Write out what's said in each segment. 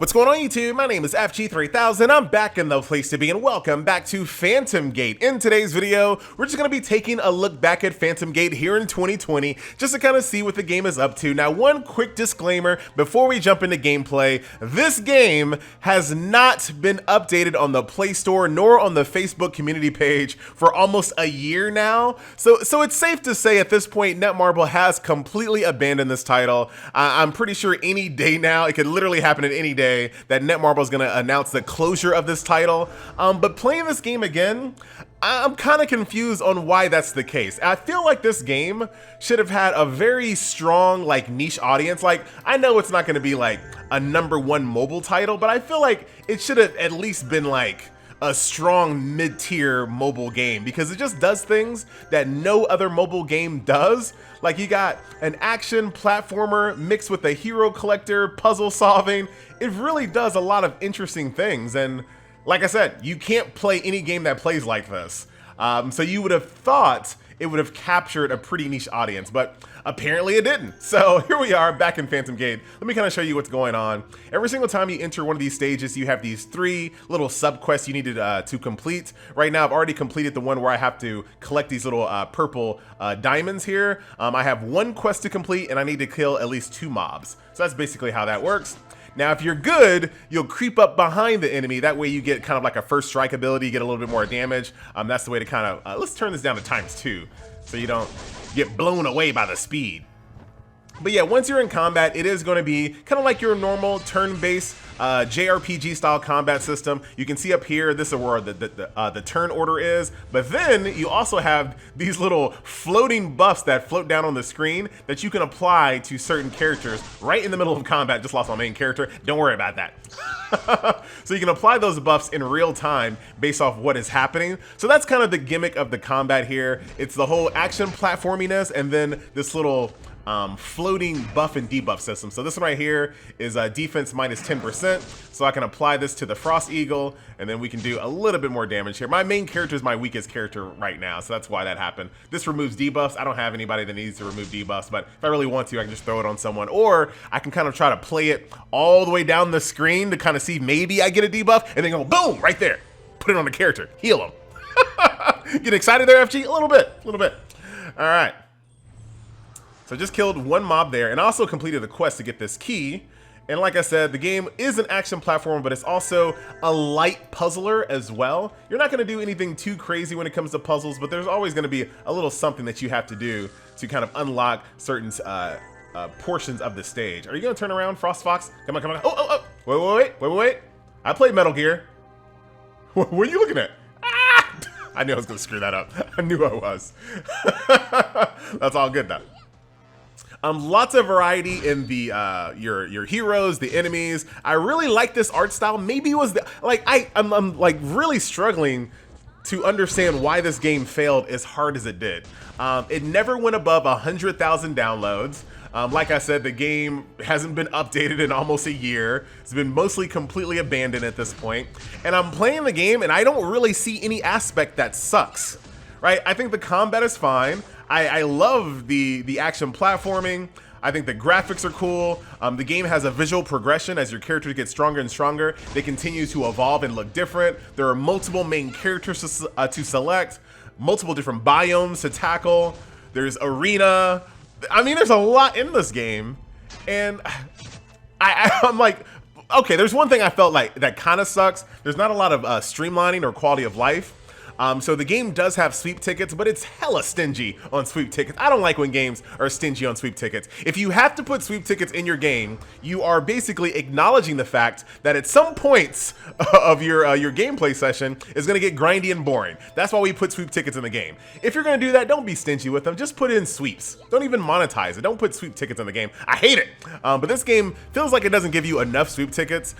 What's going on YouTube? My name is FG3000. I'm back in the place to be and welcome back to Phantomgate. In today's video, we're just going to be taking a look back at Phantomgate here in 2020 just to kind of see what the game is up to. Now, one quick disclaimer before we jump into gameplay. This game has not been updated on the Play Store nor on the Facebook community page for almost a year now. So it's safe to say at this point Netmarble has completely abandoned this title. I'm pretty sure any day now, it could literally happen at any day that Netmarble is going to announce the closure of this title. But playing this game again, I'm kind of confused on why that's the case. I feel like this game should have had a very strong niche audience. I know it's not going to be like a #1 mobile title, but I feel like it should have at least been like a strong mid-tier mobile game because it just does things that no other mobile game does. Like, you got an action platformer mixed with a hero collector, puzzle solving. It really does a lot of interesting things. And like I said, you can't play any game that plays like this. So you would have thought it would have captured a pretty niche audience, but apparently it didn't. So here we are back in Phantomgate. Let me kind of show you what's going on. Every single time you enter one of these stages, you have these 3 little sub-quests you needed to complete. Right now, I've already completed the one where I have to collect these little purple diamonds here. I have 1 quest to complete, and I need to kill at least 2 mobs. So that's basically how that works. Now, if you're good, you'll creep up behind the enemy. That way you get kind of like a first strike ability, get a little bit more damage. That's the way to kind of, let's turn this down to ×2 so you don't get blown away by the speed. But yeah, once you're in combat, it is going to be kind of like your normal turn-based JRPG style combat system. You can see up here, this is where the turn order is, but then you also have these little floating buffs that float down on the screen that you can apply to certain characters right in the middle of combat. Just lost my main character, don't worry about that. So you can apply those buffs in real time based off what is happening. So that's kind of the gimmick of the combat here. It's the whole action platforminess and then this little floating buff and debuff system. So this one right here is defense minus 10%. So I can apply this to the Frost Eagle, and then we can do a little bit more damage here. My main character is my weakest character right now, so that's why that happened. This removes debuffs. I don't have anybody that needs to remove debuffs, but if I really want to, I can just throw it on someone, or I can kind of try to play it all the way down the screen to kind of see maybe I get a debuff, and then go boom, right there. Put it on the character, heal him. Get excited there, FG? A little bit. All right. So just killed 1 mob there, and also completed the quest to get this key. And like I said, the game is an action platform, but it's also a light puzzler as well. You're not going to do anything too crazy when it comes to puzzles, but there's always going to be a little something that you have to do to kind of unlock certain portions of the stage. Are you going to turn around, Frost Fox? Come on. Oh. Wait. I played Metal Gear. What are you looking at? Ah! I knew I was going to screw that up. I knew I was. That's all good though. Lots of variety in the your heroes, the enemies. I really like this art style. Maybe it was the I'm like really struggling to understand why this game failed as hard as it did. It never went above 100,000 downloads. Like I said, the game hasn't been updated in almost a year. It's been mostly completely abandoned at this point. And I'm playing the game and I don't really see any aspect that sucks. Right? I think the combat is fine. I love the action platforming. I think the graphics are cool. The game has a visual progression as your characters get stronger and stronger. They continue to evolve and look different. There are multiple main characters to select, multiple different biomes to tackle. There's arena. I mean, there's a lot in this game. And I'm like, okay, there's one thing I felt like that kind of sucks. There's not a lot of streamlining or quality of life. So the game does have sweep tickets, but it's hella stingy on sweep tickets. I don't like when games are stingy on sweep tickets. If you have to put sweep tickets in your game, you are basically acknowledging the fact that at some points of your gameplay session is going to get grindy and boring. That's why we put sweep tickets in the game. If you're going to do that, don't be stingy with them. Just put in sweeps. Don't even monetize it. Don't put sweep tickets in the game. I hate it. But this game feels like it doesn't give you enough sweep tickets.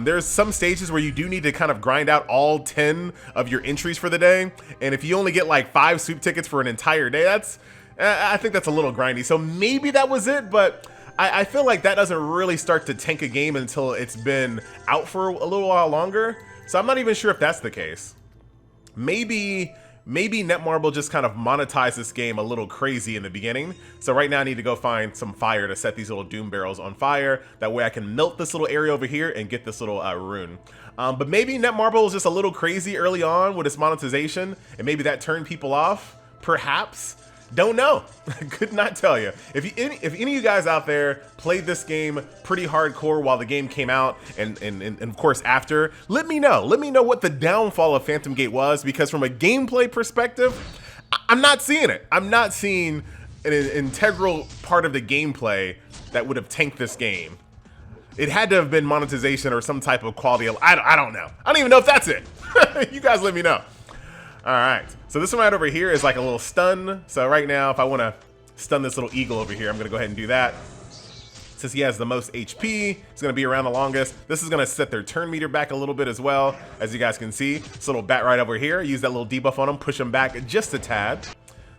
There's some stages where you do need to kind of grind out all 10 of your entries for the day, and if you only get like 5 sweep tickets for an entire day, I think that's a little grindy. So maybe that was it, but I feel like that doesn't really start to tank a game until it's been out for a little while longer. So I'm not even sure if that's the case. Maybe maybe Netmarble just kind of monetized this game a little crazy in the beginning. So right now I need to go find some fire to set these little doom barrels on fire. That way I can melt this little area over here and get this little rune. But maybe Netmarble was just a little crazy early on with its monetization, and maybe that turned people off, perhaps. Don't know. Could not tell you. If any of you guys out there played this game pretty hardcore while the game came out and of course after, let me know. Let me know what the downfall of Phantomgate was, because from a gameplay perspective, I'm not seeing it. I'm not seeing an integral part of the gameplay that would have tanked this game. It had to have been monetization or some type of quality. I don't know. I don't even know if that's it. You guys let me know. All right, so this one right over here is like a little stun. So right now, if I want to stun this little eagle over here, I'm going to go ahead and do that. Since he has the most HP, he's going to be around the longest. This is going to set their turn meter back a little bit as well, as you guys can see. This little bat right over here, use that little debuff on him, push him back just a tad.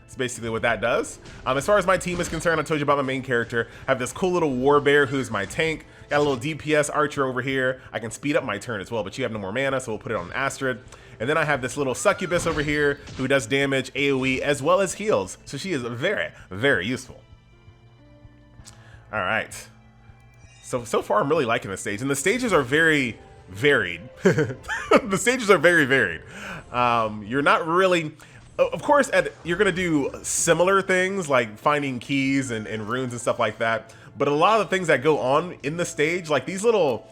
That's basically what that does. As far as my team is concerned, I told you about my main character. I have this cool little war bear who's my tank. Got a little DPS archer over here. I can speed up my turn as well, but you have no more mana, so we'll put it on Astrid. And then I have this little succubus over here who does damage, AoE, as well as heals. So she is very, very useful. All right. So far I'm really liking the stage. And the stages are very varied. The stages are very varied. You're not really... Of course, you're going to do similar things like finding keys and runes and stuff like that. But a lot of the things that go on in the stage, like these little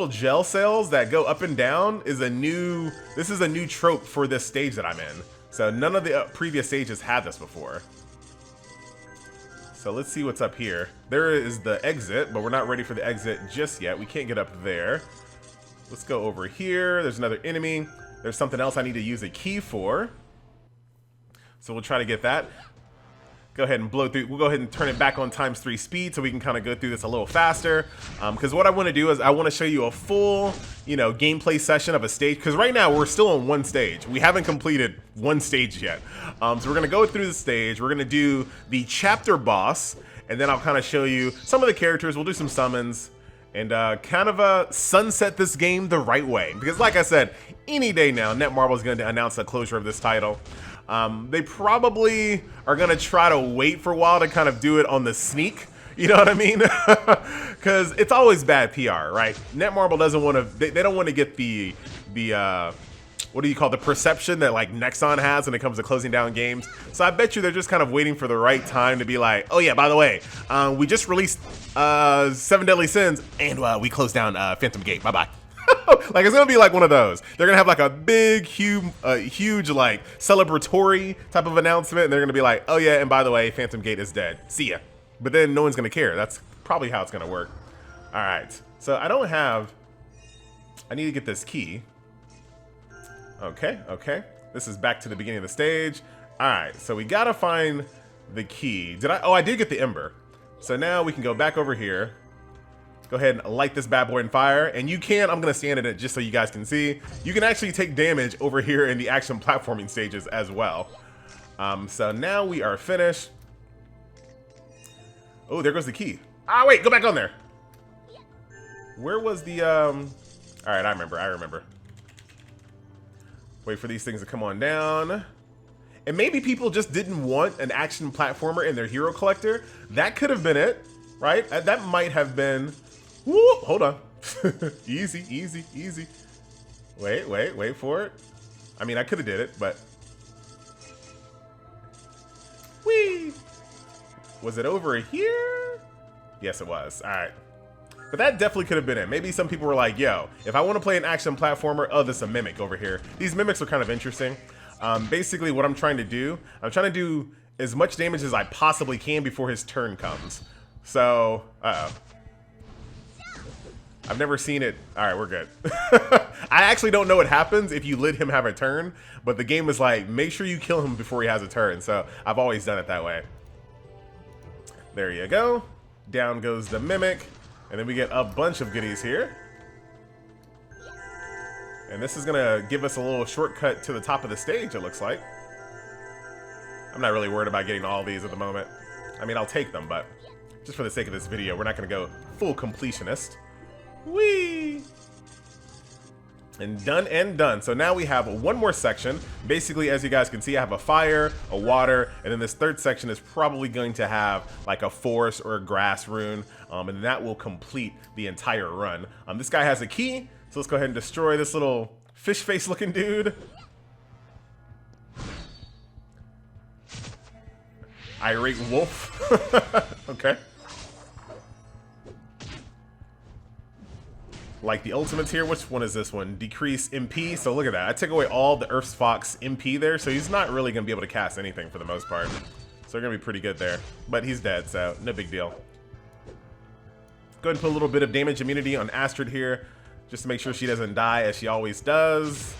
gel cells that go up and down, is a new trope for this stage that I'm in. So none of the previous stages had this before. So let's see what's up here. There is the exit, but we're not ready for the exit just yet. We can't get up there. Let's go over here. There's another enemy. There's something else I need to use a key for. So we'll try to get that. Go ahead and blow through. We'll go ahead and turn it back on ×3 speed so we can kind of go through this a little faster. Because what I want to do is I want to show you a full, gameplay session of a stage. Because right now we're still on one stage. We haven't completed one stage yet. So we're going to go through the stage. We're going to do the chapter boss. And then I'll kind of show you some of the characters. We'll do some summons. And kind of sunset this game the right way. Because like I said, any day now, Netmarble is going to announce the closure of this title. They probably are going to try to wait for a while to kind of do it on the sneak. You know what I mean? Because it's always bad PR, right? Netmarble doesn't want to, they don't want to get the what do you call the perception that like Nexon has when it comes to closing down games. So I bet you they're just kind of waiting for the right time to be like, oh yeah, by the way, we just released 7 Deadly Sins and we closed down Phantomgate. Bye-bye. Like it's gonna be like one of those. They're gonna have like a big, huge like celebratory type of announcement, and they're gonna be like, "Oh yeah, and by the way, Phantomgate is dead. See ya." But then no one's gonna care. That's probably how it's gonna work. All right. So I need to get this key. Okay. This is back to the beginning of the stage. All right. So we gotta find the key. Oh, I did get the ember. So now we can go back over here. Go ahead and light this bad boy on fire. And you can, I'm going to stand in it just so you guys can see. You can actually take damage over here in the action platforming stages as well. So now we are finished. Oh, there goes the key. Ah, wait, go back on there. Where was the, all right, I remember. Wait for these things to come on down. And maybe people just didn't want an action platformer in their hero collector. That could have been it, right? That might have been... Woo, hold on. Easy. Wait for it. I mean, I could have did it, but... Whee! Was it over here? Yes, it was. All right. But that definitely could have been it. Maybe some people were like, yo, if I want to play an action platformer, oh, there's a mimic over here. These mimics are kind of interesting. Basically, what I'm trying to do as much damage as I possibly can before his turn comes. So, I've never seen it. All right, we're good. I actually don't know what happens if you let him have a turn, but the game is like, make sure you kill him before he has a turn. So I've always done it that way. There you go. Down goes the mimic. And then we get a bunch of goodies here. And this is gonna give us a little shortcut to the top of the stage, it looks like. I'm not really worried about getting all these at the moment. I mean, I'll take them, but just for the sake of this video, we're not gonna go full completionist. Whee! And done and done. So now we have one more section. Basically, as you guys can see, I have a fire, a water, and then this third section is probably going to have like a forest or a grass rune, and that will complete the entire run. This guy has a key, so let's go ahead and destroy this little fish face looking dude. Irate wolf. Okay. Like the ultimates here, which one is this one? Decrease MP, so look at that. I took away all the Earth's Fox MP there, so he's not really going to be able to cast anything for the most part. So they're going to be pretty good there. But he's dead, so no big deal. Go ahead and put a little bit of damage immunity on Astrid here, just to make sure she doesn't die, as she always does.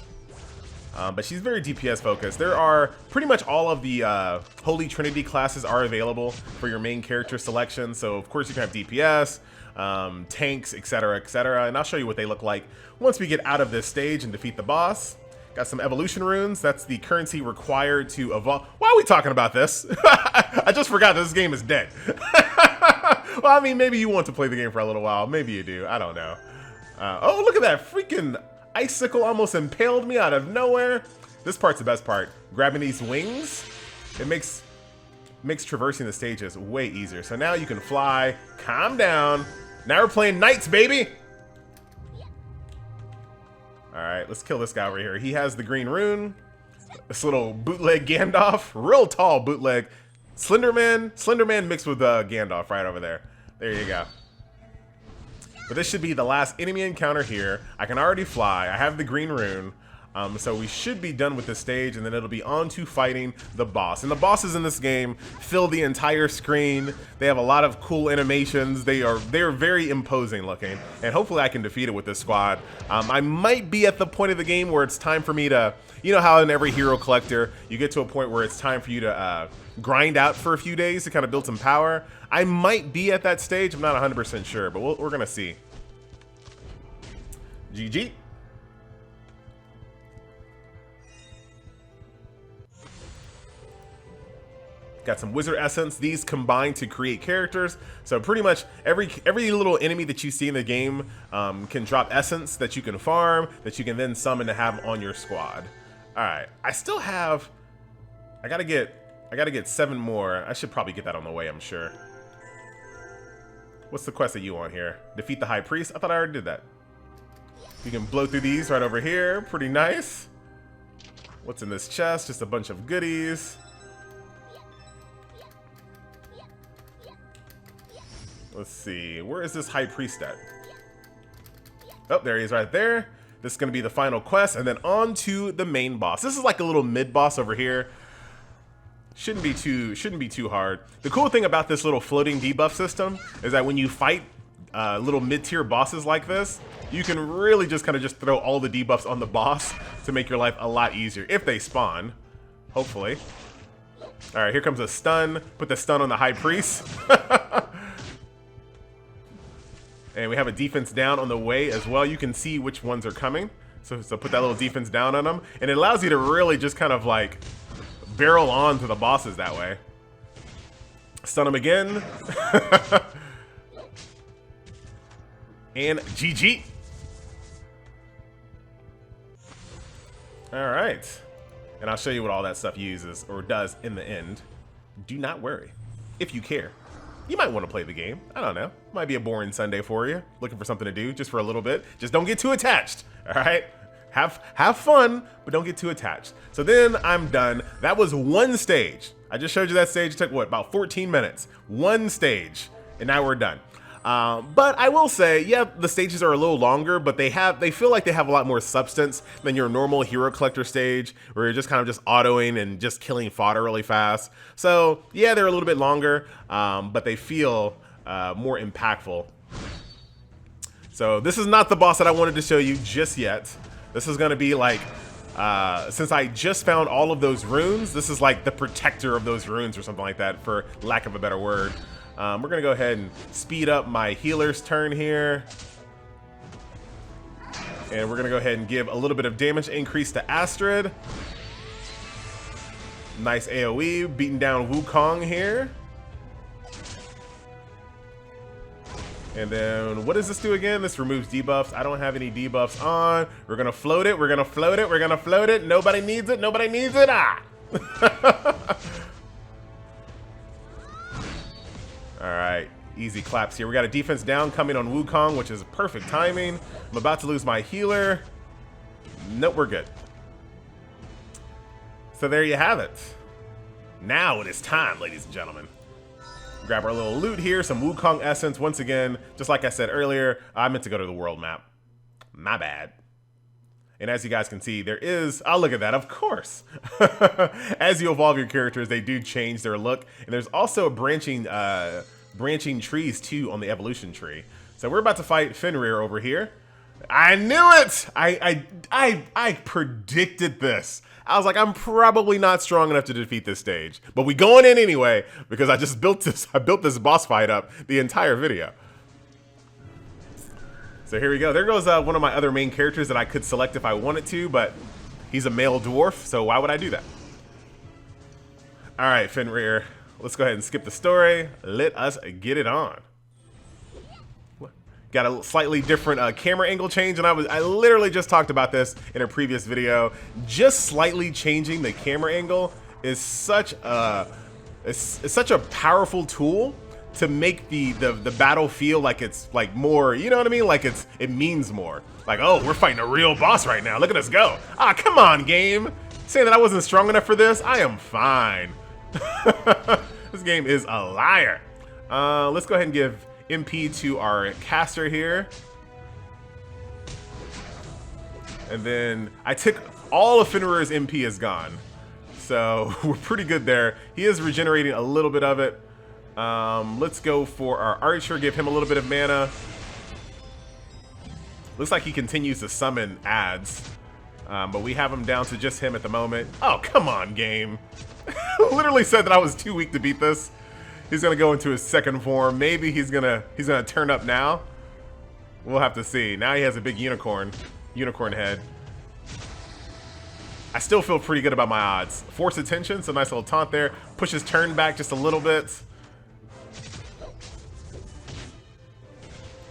But she's very DPS focused. There are pretty much all of the Holy Trinity classes are available for your main character selection. So of course you can have DPS, tanks, etc., etc. And I'll show you what they look like once we get out of this stage and defeat the boss. Got some evolution runes. That's the currency required to evolve. Why are we talking about this? I just forgot this game is dead. Well, I mean, maybe you want to play the game for a little while. Maybe you do. I don't know. Oh, look at that freaking icicle almost impaled me out of nowhere. This part's the best part. Grabbing these wings, it makes traversing the stages way easier. So now you can fly. Calm down. Now we're playing knights, baby. All right, let's kill this guy over here. He has the green rune. This little bootleg Gandalf, real tall bootleg. Slenderman mixed with Gandalf right over there. There you go. But this should be the last enemy encounter here. I can already fly. I have the green rune. So we should be done with this stage, and then it'll be on to fighting the boss. And the bosses in this game fill the entire screen. They have a lot of cool animations. They are very imposing looking, and hopefully I can defeat it with this squad. I might be at the point of the game where it's time for me to, you know how in every hero collector you get to a point where it's time for you to grind out for a few days to kind of build some power. I might be at that stage. I'm not 100% sure, but we're gonna see. GG. Got some wizard essence. These combine to create characters. So pretty much every little enemy that you see in the game can drop essence that you can farm, that you can then summon to have on your squad. All right, I still have. I gotta get 7 more. I should probably get that on the way, I'm sure. What's the quest that you want here? Defeat the high priest. I thought I already did that. You can blow through these right over here. Pretty nice. What's in this chest? Just a bunch of goodies. Let's see, where is this high priest at? Oh, there he is right there. This is gonna be the final quest, and then on to the main boss. This is like a little mid boss over here. Shouldn't be too hard. The cool thing about this little floating debuff system is that when you fight little mid-tier bosses like this, you can really just kind of just throw all the debuffs on the boss to make your life a lot easier if they spawn, hopefully. All right, here comes a stun. Put the stun on the high priest. And we have a defense down on the way as well. You can see which ones are coming. So put that little defense down on them. And it allows you to really just kind of like barrel on to the bosses that way. Stun them again. And GG. All right. And I'll show you what all that stuff uses or does in the end. Do not worry. If you care, you might want to play the game. I don't know. Might be a boring Sunday for you. Looking for something to do just for a little bit. Just don't get too attached. All right. Have fun, but don't get too attached. So then I'm done. That was one stage. I just showed you that stage. It took what, about 14 minutes. One stage, and now we're done. But I will say, yeah, the stages are a little longer, but they feel like they have a lot more substance than your normal hero collector stage, where you're just kind of just autoing and just killing fodder really fast. So yeah, they're a little bit longer, but they feel more impactful. So this is not the boss that I wanted to show you just yet. This is gonna be like, since I just found all of those runes, this is like the protector of those runes or something like that, for lack of a better word. We're gonna go ahead and speed up my healer's turn here. And we're gonna go ahead and give a little bit of damage increase to Astrid. Nice AoE, beating down Wukong here. And then what does this do again? This removes debuffs. I don't have any debuffs on. We're gonna float it. We're gonna float it. We're gonna float it. Nobody needs it. Nobody needs it. Ah! All right, easy claps here. We got a defense down coming on Wukong, which is perfect timing. I'm about to lose my healer. Nope, we're good. So there you have it. Now it is time, ladies and gentlemen. Grab our little loot here, some Wukong essence. Once again, just like I said earlier, I meant to go to the world map. My bad. And as you guys can see, there is, oh, look at that, of course. As you evolve your characters, they do change their look. And there's also branching trees too on the evolution tree. So we're about to fight Fenrir over here. I knew it! I predicted this. I was like, I'm probably not strong enough to defeat this stage, but we going in anyway because I just built this. I built this boss fight up the entire video. So here we go. There goes one of my other main characters that I could select if I wanted to, but he's a male dwarf, so why would I do that? All right, Fenrir, let's go ahead and skip the story. Let us get it on. Got a slightly different camera angle change, and I literally just talked about this in a previous video. Just slightly changing the camera angle is such a powerful tool to make the battle feel like it's like more, you know what I mean? Like it means more. Like, oh, we're fighting a real boss right now. Look at us go. Ah, come on, game. Saying that I wasn't strong enough for this? I am fine. This game is a liar. Let's go ahead and give MP to our caster here. And then I took all of Fenrir's MP is gone. So we're pretty good there. He is regenerating a little bit of it. Let's go for our archer, give him a little bit of mana. Looks like he continues to summon adds. But we have him down to just him at the moment. Oh, come on, game. Literally said that I was too weak to beat this. He's gonna go into his second form. Maybe he's gonna turn up now. We'll have to see. Now he has a big unicorn head. I still feel pretty good about my odds. Force attention, so nice little taunt there. Push his turn back just a little bit.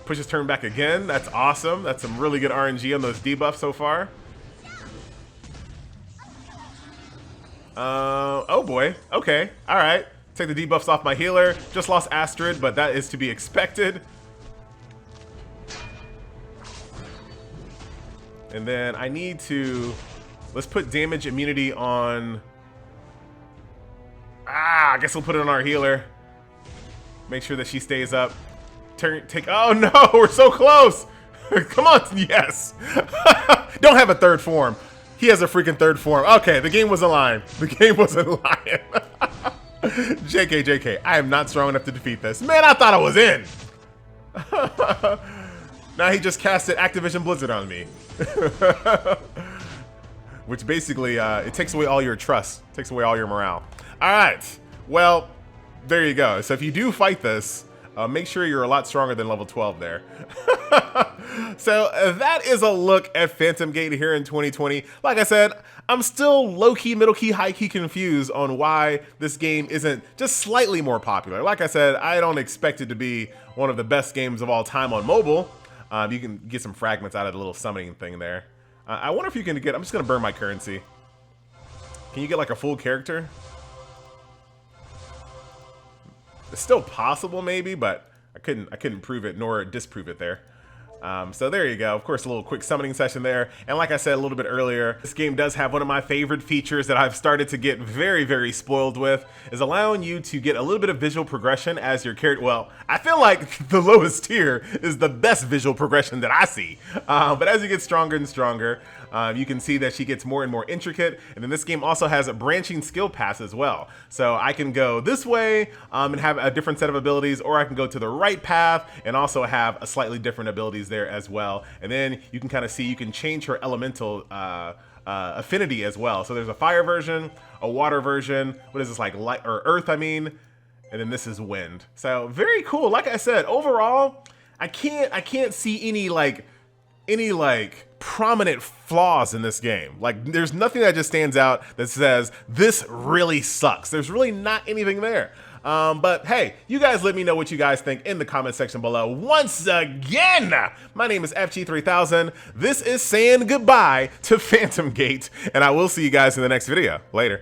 Push his turn back again. That's awesome. That's some really good RNG on those debuffs so far. Oh boy. Okay. All right. Take the debuffs off my healer. Just lost Astrid, but that is to be expected. And then I need to... Let's put damage immunity on... I guess we'll put it on our healer. Make sure that she stays up. Oh no, we're so close! Come on, yes! Don't have a third form. He has a freaking third form. Okay, the game wasn't lying. The game wasn't lying. JK, I am not strong enough to defeat this. Man, I thought I was in. Now he just casted Activision Blizzard on me. Which basically, it takes away all your trust. Takes away all your morale. All right, well, there you go. So if you do fight this, make sure you're a lot stronger than level 12 there. So that is a look at Phantomgate here in 2020. Like I said, I'm still low-key, middle-key, high-key confused on why this game isn't just slightly more popular. Like I said, I don't expect it to be one of the best games of all time on mobile. You can get some fragments out of the little summoning thing there. I wonder if you can get, I'm just gonna burn my currency. Can you get like a full character? It's still possible maybe, but I couldn't prove it nor disprove it there. So there you go. Of course, a little quick summoning session there. And like I said a little bit earlier, this game does have one of my favorite features that I've started to get very, very spoiled with, is allowing you to get a little bit of visual progression as your character. Well, I feel like the lowest tier is the best visual progression that I see. But as you get stronger and stronger, you can see that she gets more and more intricate. And then this game also has a branching skill pass as well. So I can go this way and have a different set of abilities, or I can go to the right path and also have a slightly different abilities there as well. And then you can kind of see, you can change her elemental affinity as well. So there's a fire version, a water version. What is this, like light or earth, I mean? And then this is wind. So very cool. Like I said, overall, I can't see any prominent flaws in this game. Like, there's nothing that just stands out that says, this really sucks. There's really not anything there. But hey, you guys let me know what you guys think in the comment section below. Once again, my name is FG3000. This is saying goodbye to Phantomgate, and I will see you guys in the next video. Later.